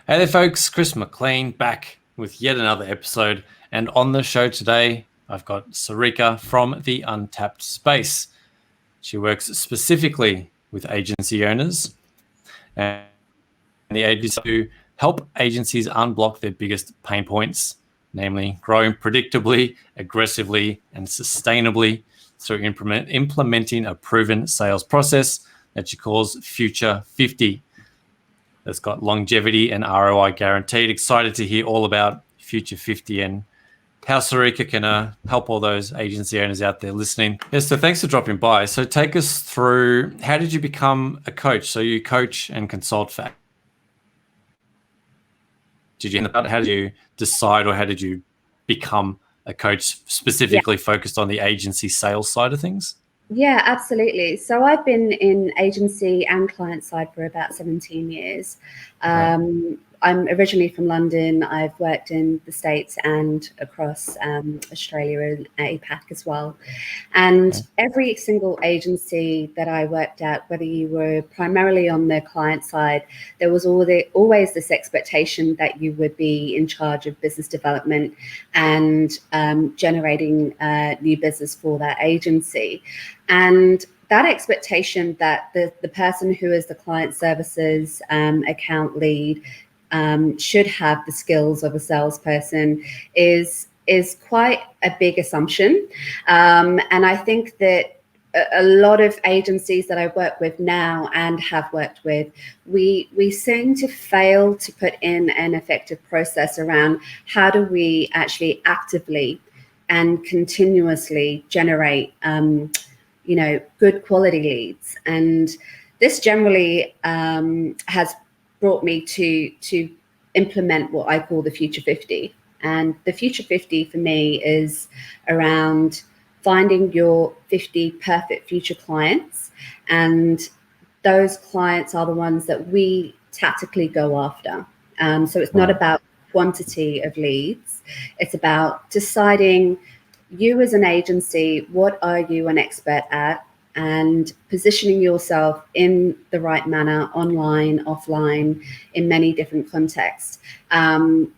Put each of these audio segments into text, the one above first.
Hey there, folks. Chris McLean back with yet another episode. And on the show today, I've got Saarika from the Untapped Space. She works specifically with agency owners and the agencies to help agencies unblock their biggest pain points, namely growing predictably, aggressively, and sustainably through implementing a proven sales process that she calls Future 50. That's got longevity and ROI guaranteed. Excited to hear all about Future 50 and how Saarika can help all those agency owners out there listening. Yes, so thanks for dropping by. So take us through, how did you become a coach? So you coach and consult for. How did you decide, or how did you become a coach specifically focused on the agency sales side of things? Yeah, absolutely. So I've been in agency and client side for about 17 years. I'm originally from London. I've worked in the States and across Australia and APAC as well. And every single agency that I worked at, whether you were primarily on the client side, there was always this expectation that you would be in charge of business development and generating new business for that agency. And that expectation that the person who is the client services account lead should have the skills of a salesperson is quite a big assumption. And I think that a lot of agencies that I work with now and have worked with, we seem to fail to put in an effective process around how do we actually actively and continuously generate good quality leads. And this generally has brought me to implement what I call the Future 50. And the Future 50 for me is around finding your 50 perfect future clients. And those clients are the ones that we tactically go after. So it's not about quantity of leads. It's about deciding, you as an agency, what are you an expert at, and positioning yourself in the right manner, online, offline, in many different contexts.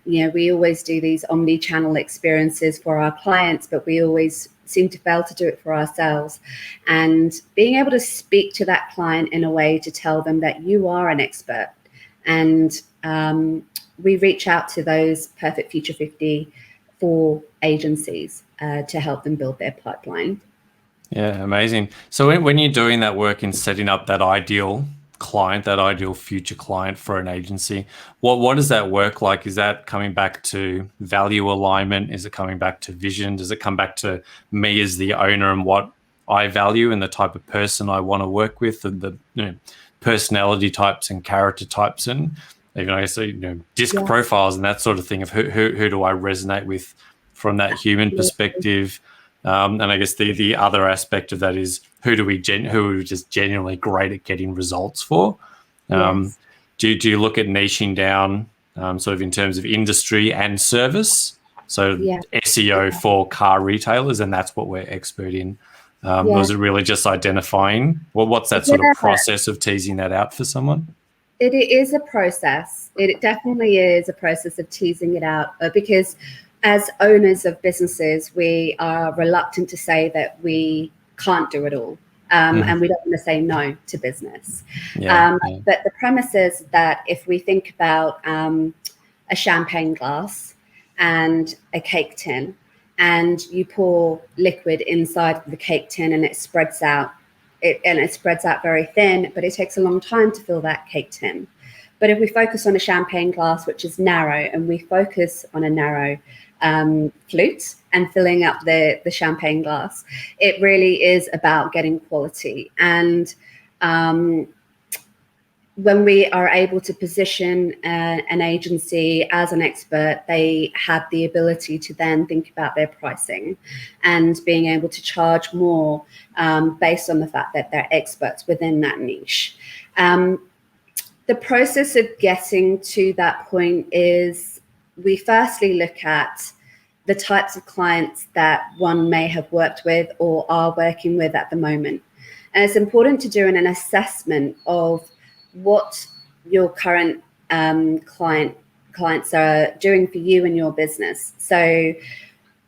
We always do these omni-channel experiences for our clients, but we always seem to fail to do it for ourselves. And being able to speak to that client in a way to tell them that you are an expert. And we reach out to those perfect Future 50 for agencies to help them build their pipeline. Yeah, amazing. So when you're doing that work in setting up that ideal client, that ideal future client for an agency, what does that work like? Is that coming back to value alignment? Is it coming back to vision? Does it come back to me as the owner and what I value and the type of person I want to work with, and the personality types and character types, and even I guess disc profiles and that sort of thing of who do I resonate with from that human perspective? And I guess the other aspect of that is who are just genuinely great at getting results for? Do you look at niching down sort of in terms of industry and service? So SEO for car retailers, and that's what we're expert in. Or is it really just identifying? Well, what's that sort of process of teasing that out for someone? It is a process. It definitely is a process of teasing it out because as owners of businesses, we are reluctant to say that we can't do it all. And we don't want to say no to business. But the premise is that if we think about a champagne glass and a cake tin, and you pour liquid inside the cake tin and it spreads out, it spreads out very thin, but it takes a long time to fill that cake tin. But if we focus on a champagne glass, which is narrow, and we focus on a narrow flute and filling up the champagne glass, it really is about getting quality. And when we are able to position an agency as an expert, they have the ability to then think about their pricing and being able to charge more based on the fact that they're experts within that niche. The process of getting to that point is we firstly look at the types of clients that one may have worked with or are working with at the moment. And it's important to do an assessment of what your current clients are doing for you and your business. So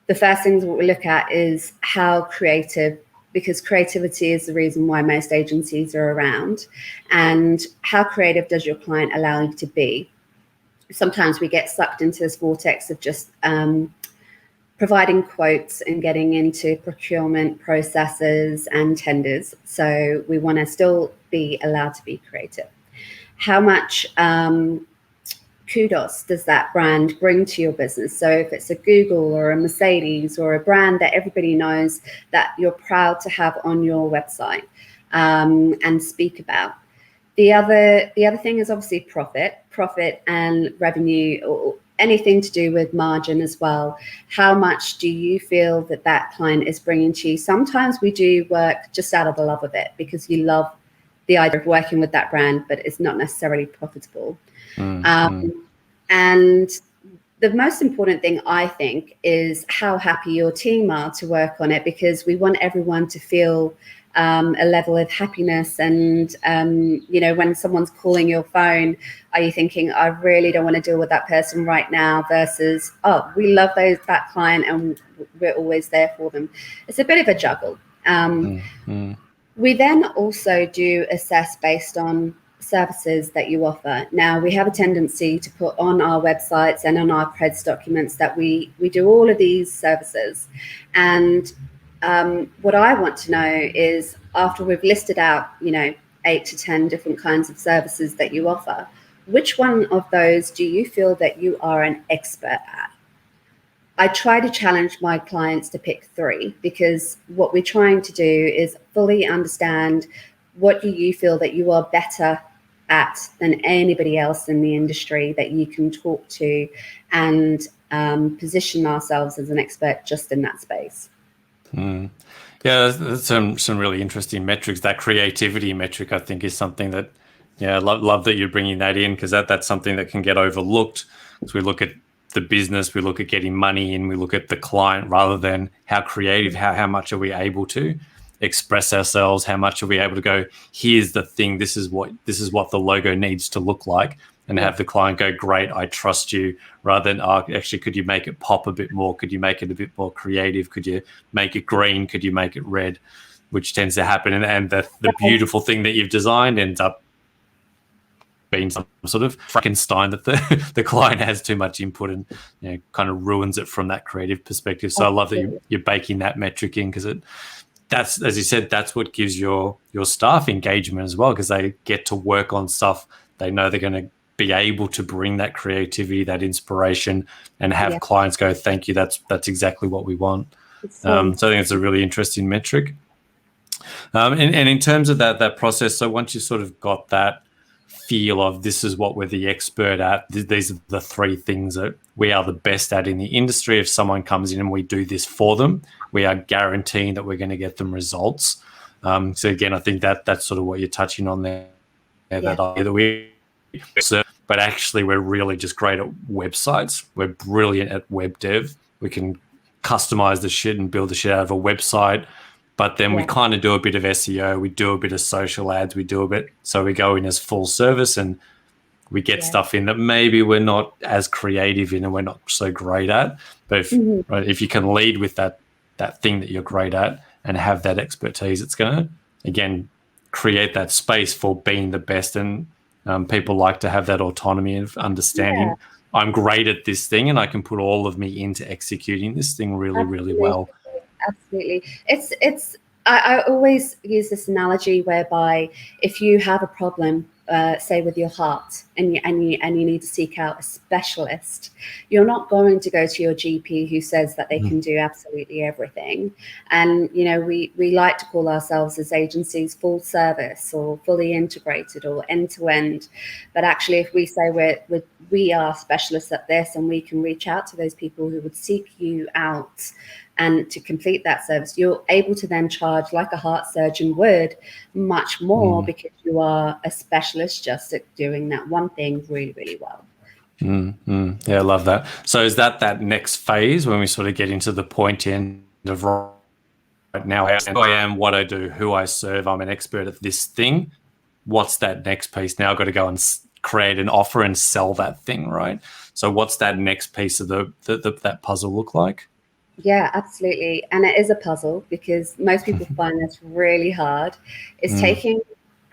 the first things what we look at is how creative, because creativity is the reason why most agencies are around, and how creative does your client allow you to be? Sometimes we get sucked into this vortex of just providing quotes and getting into procurement processes and tenders. So we want to still be allowed to be creative. How much kudos does that brand bring to your business? So if it's a Google or a Mercedes or a brand that everybody knows that you're proud to have on your website and speak about. The other thing is obviously profit and revenue, or anything to do with margin as well. How much do you feel that client is bringing to you? Sometimes we do work just out of the love of it, because you love the idea of working with that brand, but it's not necessarily profitable. And the most important thing, I think, is how happy your team are to work on it, because we want everyone to feel a level of happiness. And, when someone's calling your phone, are you thinking, I really don't want to deal with that person right now, versus, oh, we love that client and we're always there for them. It's a bit of a juggle. We then also do assess based on services that you offer. Now, we have a tendency to put on our websites and on our creds documents that we do all of these services. And what I want to know is, after we've listed out, 8 to 10 different kinds of services that you offer, which one of those do you feel that you are an expert at? I try to challenge my clients to pick 3, because what we're trying to do is fully understand what do you feel that you are better at than anybody else in the industry that you can talk to, and position ourselves as an expert just in that space. Yeah, that's some really interesting metrics. That creativity metric, I think, is something that, I love that you're bringing that in, because that's something that can get overlooked. So we look at the business, we look at getting money in, we look at the client, rather than how creative, how much are we able to express ourselves, how much are we able to go, here's the thing, this is what the logo needs to look like, and have the client go, great, I trust you, rather than, actually, could you make it pop a bit more? Could you make it a bit more creative? Could you make it green? Could you make it red? Which tends to happen. And the beautiful thing that you've designed ends up being some sort of Frankenstein that the client has too much input, and kind of ruins it from that creative perspective. So I love that you're baking that metric in, because that's, as you said, that's what gives your staff engagement as well, because they get to work on stuff they know they're going to be able to bring that creativity, that inspiration, and have clients go, thank you, that's exactly what we want. So I think it's a really interesting metric. And in terms of that process, so once you sort of got that feel of, this is what we're the expert at, these are the 3 things that we are the best at in the industry. If someone comes in and we do this for them, we are guaranteeing that we're going to get them results. So again, I think that's sort of what you're touching on there, that idea that we serve, but actually we're really just great at websites. We're brilliant at web dev. We can customize the shit and build the shit out of a website. But then we kind of do a bit of SEO, we do a bit of social ads, we do a bit. So we go in as full service, and we get stuff in that maybe we're not as creative in and we're not so great at. But if you can lead with that thing that you're great at and have that expertise, it's going to, again, create that space for being the best. And people like to have that autonomy of understanding, I'm great at this thing and I can put all of me into executing this thing really, really well. Absolutely. I always use this analogy whereby, if you have a problem, say with your heart, and you need to seek out a specialist, you're not going to go to your GP who says that they can do absolutely everything. And we like to call ourselves as agencies full service or fully integrated or end to end. But actually, if we say we are specialists at this, and we can reach out to those people who would seek you out and to complete that service, you're able to then charge, like a heart surgeon would, much more, because you are a specialist just at doing that one thing really, really well. Yeah, I love that. So is that next phase when we sort of get into the point end of, right now, who I am, what I do, who I serve, I'm an expert at this thing. What's that next piece? Now I've got to go and create an offer and sell that thing, right? So what's that next piece of that puzzle look like? Yeah, absolutely. And it is a puzzle because most people find this really hard. Is taking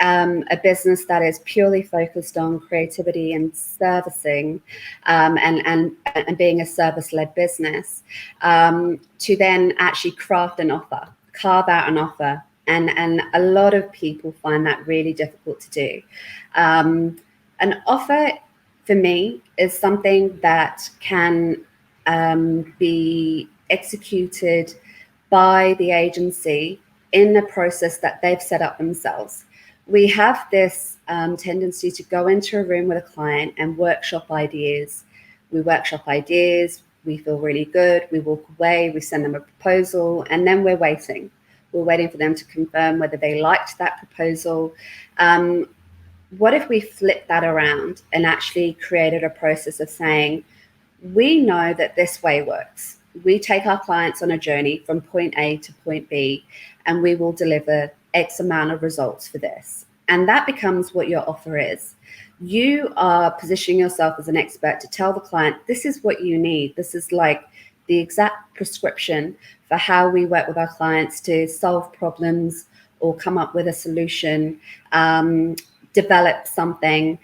a business that is purely focused on creativity and servicing, and being a service-led business, to then actually craft an offer, carve out an offer. And a lot of people find that really difficult to do. An offer, for me, is something that can be executed by the agency in a process that they've set up themselves. We have this tendency to go into a room with a client and workshop ideas. We workshop ideas, we feel really good, we walk away, we send them a proposal, and then we're waiting. We're waiting for them to confirm whether they liked that proposal. What if we flip that around and actually created a process of saying, we know that this way works. We take our clients on a journey from point A to point B, and we will deliver X amount of results for this. And that becomes what your offer is. You are positioning yourself as an expert to tell the client, this is what you need. This is like the exact prescription for how we work with our clients to solve problems or come up with a solution, develop something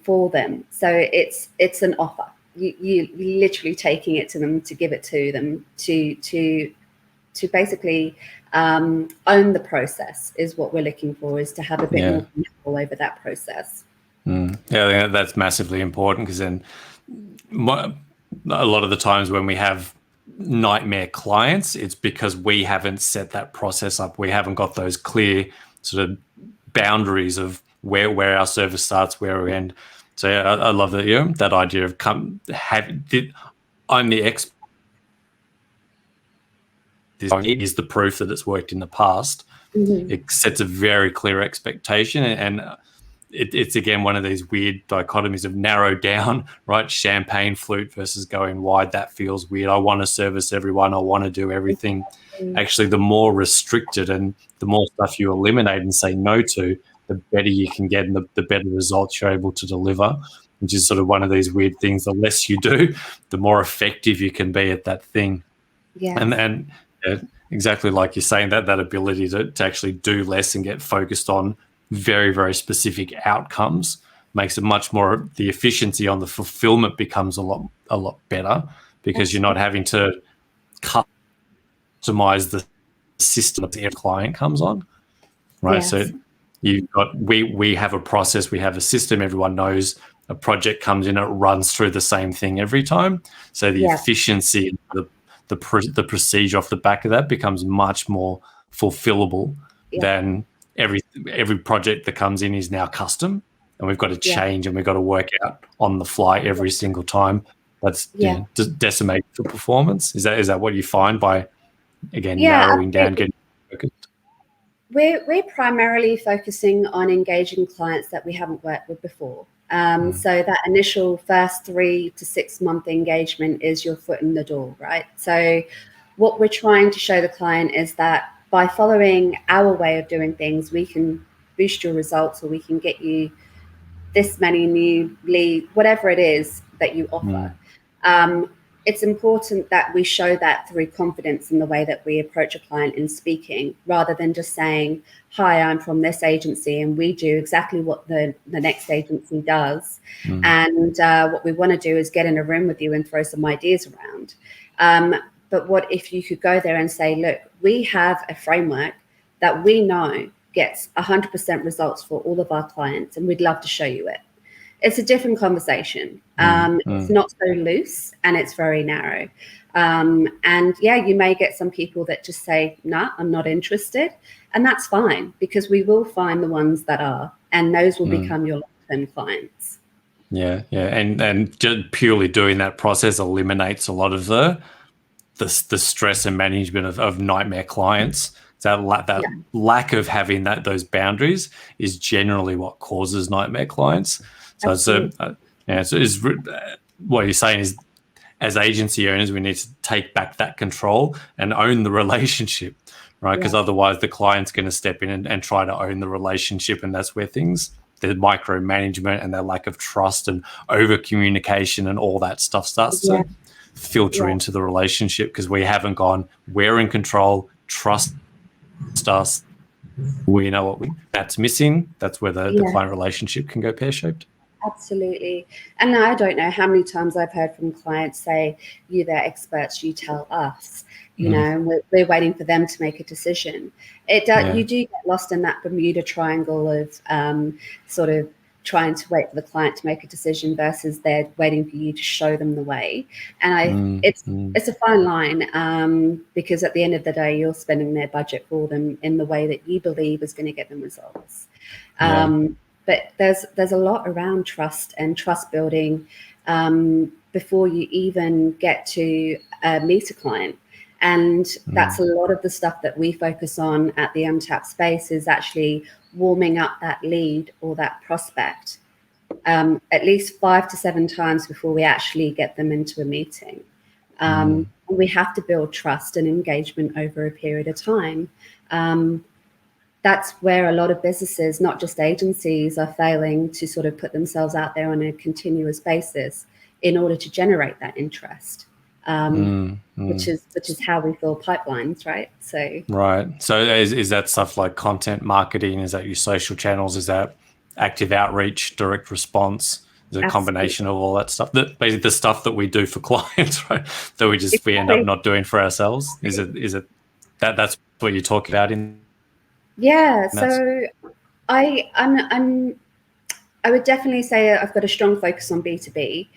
for them. So it's an offer. You literally taking it to them, to give it to them, to basically own the process is what we're looking for, is to have a bit more control over that process. Yeah, I think that's massively important, because then a lot of the times when we have nightmare clients, it's because we haven't set that process up. We haven't got those clear sort of boundaries of where our service starts, where we end. So yeah, I love that, that idea of I'm the expert. This is the proof that it's worked in the past. It sets a very clear expectation, and it's again one of these weird dichotomies of narrow down, right? Champagne flute versus going wide. That feels weird. I want to service everyone. I want to do everything. Actually, the more restricted and the more stuff you eliminate and say no to, the better you can get, and the better results you're able to deliver, which is sort of one of these weird things. The less you do, the more effective you can be at that thing. Yeah. And exactly like you're saying, that ability to actually do less and get focused on very, very specific outcomes makes it much more, the efficiency on the fulfillment becomes a lot better, because you're not having to customize the system that every client comes on, right? Yes. So you've got, we have a process, we have a system, everyone knows a project comes in, it runs through the same thing every time. So the efficiency, the procedure off the back of that becomes much more fulfillable than every project that comes in is now custom, and we've got to change and we've got to work out on the fly every single time. That's decimate the performance. Is that what you find by, again, narrowing down, getting focused? We're primarily focusing on engaging clients that we haven't worked with before. So that initial first 3 to 6 month engagement is your foot in the door, right? So what we're trying to show the client is that by following our way of doing things, we can boost your results, or we can get you this many new leads, whatever it is that you offer. It's important that we show that through confidence in the way that we approach a client in speaking, rather than just saying, hi, I'm from this agency and we do exactly what the next agency does. And what we want to do is get in a room with you and throw some ideas around. But what if you could go there and say, look, we have a framework that we know gets 100% results for all of our clients, and we'd love to show you it. It's a different conversation. It's not so loose, and it's very narrow. And you may get some people that just say, nah, I'm not interested. And that's fine, because we will find the ones that are, and those will become your long-term clients. Yeah. And just purely doing that process eliminates a lot of the stress and management of nightmare clients. That lack of having those boundaries is generally what causes nightmare clients. So what you're saying is, as agency owners, we need to take back that control and own the relationship, right? Because otherwise the client's going to step in and try to own the relationship, and that's where things the micromanagement and their lack of trust and over communication and all that stuff starts to filter into the relationship, because we haven't gone, we're in control, trust us, we know what that's missing. That's where the client relationship can go pear-shaped. Absolutely. And I don't know how many times I've heard from clients say, you're the experts, you tell us, you know, and we're waiting for them to make a decision. It does, you do get lost in that Bermuda Triangle of sort of trying to wait for the client to make a decision versus they're waiting for you to show them the way. And it's a fine line, because at the end of the day, you're spending their budget for them in the way that you believe is going to get them results. But there's a lot around trust and trust building before you even get to meet a client. And that's a lot of the stuff that we focus on at the Untapped Space, is actually warming up that lead or that prospect at least 5 to 7 times before we actually get them into a meeting. We have to build trust and engagement over a period of time. That's where a lot of businesses, not just agencies, are failing to sort of put themselves out there on a continuous basis in order to generate that interest, which is how we fill pipelines, right? So is that stuff like content marketing? Is that your social channels? Is that active outreach, direct response? Is it a combination of all that stuff? Basically the stuff that we do for clients, right? That we end up not doing for ourselves. Is it that's what you talk about in? Yeah, so I would definitely say I've got a strong focus on B2B,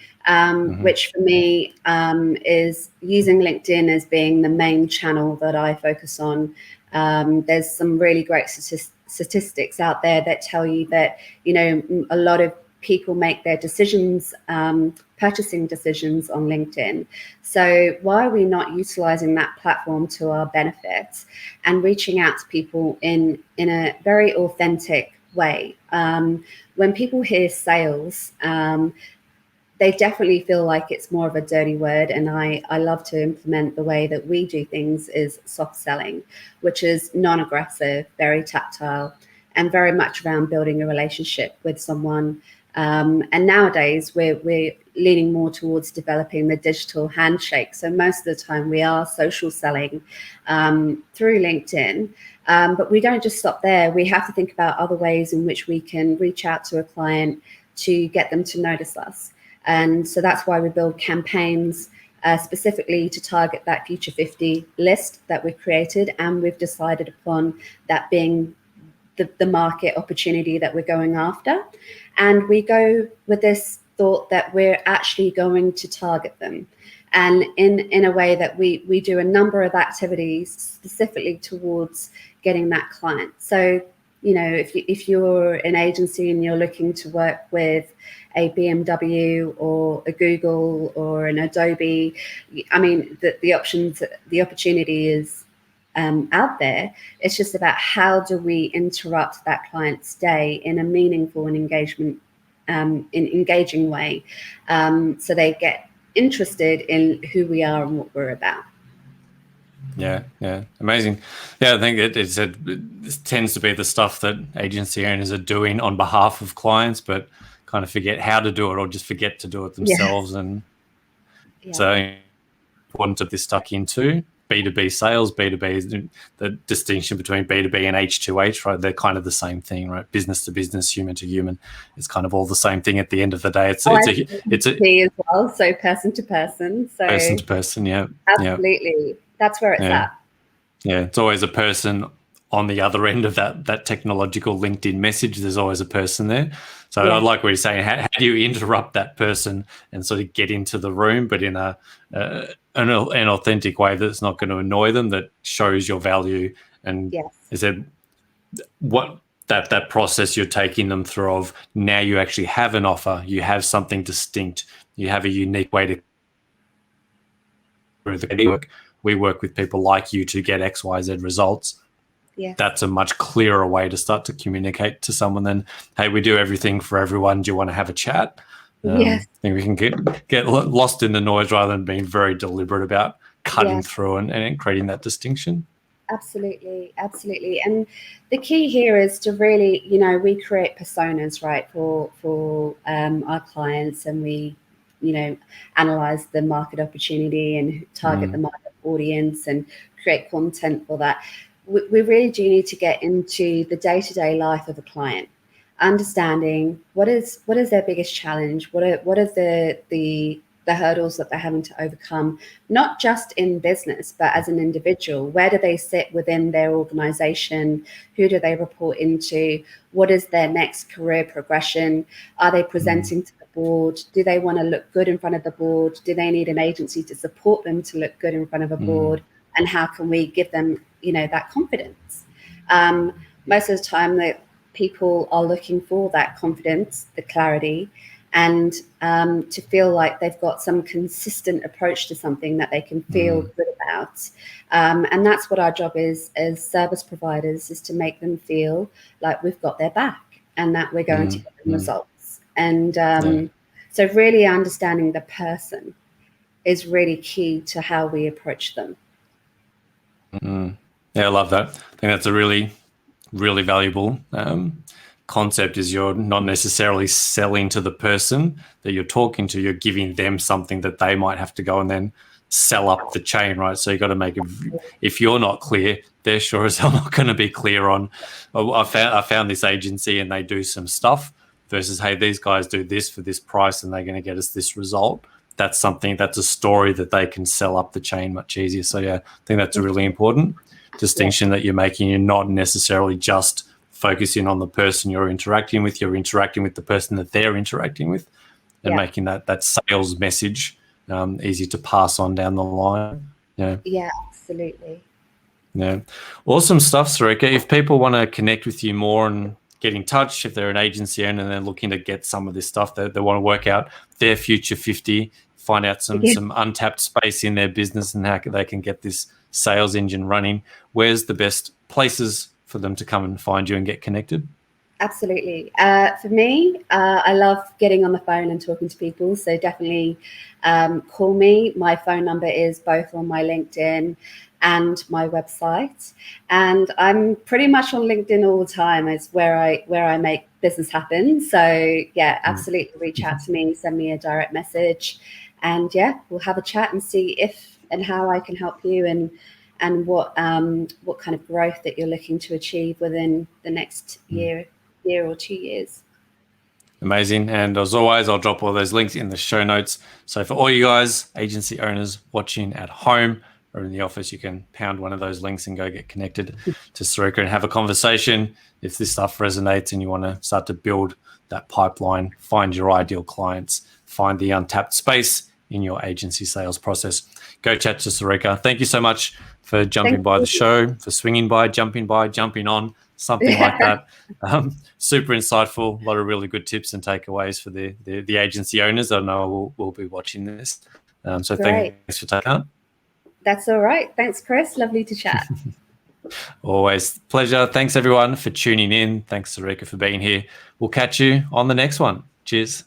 which for me is using LinkedIn as being the main channel that I focus on. There's some really great statistics out there that tell you that, you know, a lot of people make their decisions, purchasing decisions on LinkedIn. So why are we not utilizing that platform to our benefit and reaching out to people in a very authentic way? When people hear sales, they definitely feel like it's more of a dirty word. And I love to implement the way that we do things is soft selling, which is non-aggressive, very tactile, and very much around building a relationship with someone. And nowadays we're leaning more towards developing the digital handshake. So most of the time we are social selling through LinkedIn, but we don't just stop there. We have to think about other ways in which we can reach out to a client to get them to notice us. And so that's why we build campaigns specifically to target that Future 50 list that we've created. And we've decided upon that being the market opportunity that we're going after. And we go with this thought that we're actually going to target them. And in a way that we do a number of activities specifically towards getting that client. So, you know, if you're an agency and you're looking to work with a BMW or a Google or an Adobe, I mean, the opportunity is out there. It's just about how do we interrupt that client's day in a meaningful and engaging way, so they get interested in who we are and what we're about. Yeah, amazing. Yeah, I think it tends to be the stuff that agency owners are doing on behalf of clients, but kind of forget how to do it or just forget to do it themselves. And so important to this stuck into B2B sales. B2B is the distinction between B2B and H2H, right? They're kind of the same thing, right? Business to business, human to human. It's kind of all the same thing at the end of the day. It's a as well, so person to person. So person to person, absolutely. That's where it's at. Yeah, it's always a person on the other end of that technological LinkedIn message. There's always a person there. So I like what you're saying. How do you interrupt that person and sort of get into the room, but in an authentic way that's not going to annoy them, that shows your value? And is it what that process you're taking them through of now you actually have an offer, you have something distinct, you have a unique way to through the work. We work with people like you to get X, Y, Z results. That's a much clearer way to start to communicate to someone than, hey, we do everything for everyone. Do you want to have a chat? I think we can get lost in the noise rather than being very deliberate about cutting through and creating that distinction. Absolutely, absolutely. And the key here is to really, we create personas, right, for our clients, and we, analyze the market opportunity and target the market audience and create content for that. We really do need to get into the day-to-day life of a client, understanding what is their biggest challenge, what are the hurdles that they're having to overcome, not just in business, but as an individual. Where do they sit within their organization? Who do they report into? What is their next career progression? Are they presenting to the board? Do they want to look good in front of the board? Do they need an agency to support them to look good in front of a board? And how can we give them, that confidence? Most of the time that people are looking for that confidence, the clarity, and to feel like they've got some consistent approach to something that they can feel good about. And that's what our job is as service providers, is to make them feel like we've got their back and that we're going to get them results. And so really understanding the person is really key to how we approach them. Yeah, I love that. I think that's a really, really valuable concept. Is you're not necessarily selling to the person that you're talking to, you're giving them something that they might have to go and then sell up the chain, right? So you got to make it, if you're not clear, they're sure as hell not going to be clear on, I found this agency and they do some stuff, versus, hey, these guys do this for this price and they're going to get us this result. That's a story that they can sell up the chain much easier. So yeah, I think that's a really important distinction that you're making. You're not necessarily just focusing on the person you're interacting with. You're interacting with the person that they're interacting with, and making that sales message easy to pass on down the line. Yeah, absolutely. Yeah, awesome stuff, Saarika. If people want to connect with you more and get in touch, if they're an agency owner and they're looking to get some of this stuff, they want to work out their future 50, find out some untapped space in their business and how they can get this sales engine running, where's the best places for them to come and find you and get connected? Absolutely. For me, I love getting on the phone and talking to people. So definitely call me. My phone number is both on my LinkedIn and my website. And I'm pretty much on LinkedIn all the time. It's where I make business happen. So yeah, absolutely reach out to me, send me a direct message. And yeah, we'll have a chat and see if and how I can help you, and what kind of growth that you're looking to achieve within the next year or 2 years. Amazing. And as always, I'll drop all those links in the show notes. So for all you guys, agency owners watching at home or in the office, you can pound one of those links and go get connected to Saarika and have a conversation. If this stuff resonates and you want to start to build that pipeline, find your ideal clients, find the untapped space in your agency sales process, go chat to Saarika. Thank you so much for jumping by the show, for swinging by, jumping on, something like that. Super insightful. A lot of really good tips and takeaways for the agency owners. I know will be watching this. So thanks for taking it. That's all right. Thanks, Chris. Lovely to chat. Always pleasure. Thanks everyone for tuning in. Thanks, Saarika, for being here. We'll catch you on the next one. Cheers.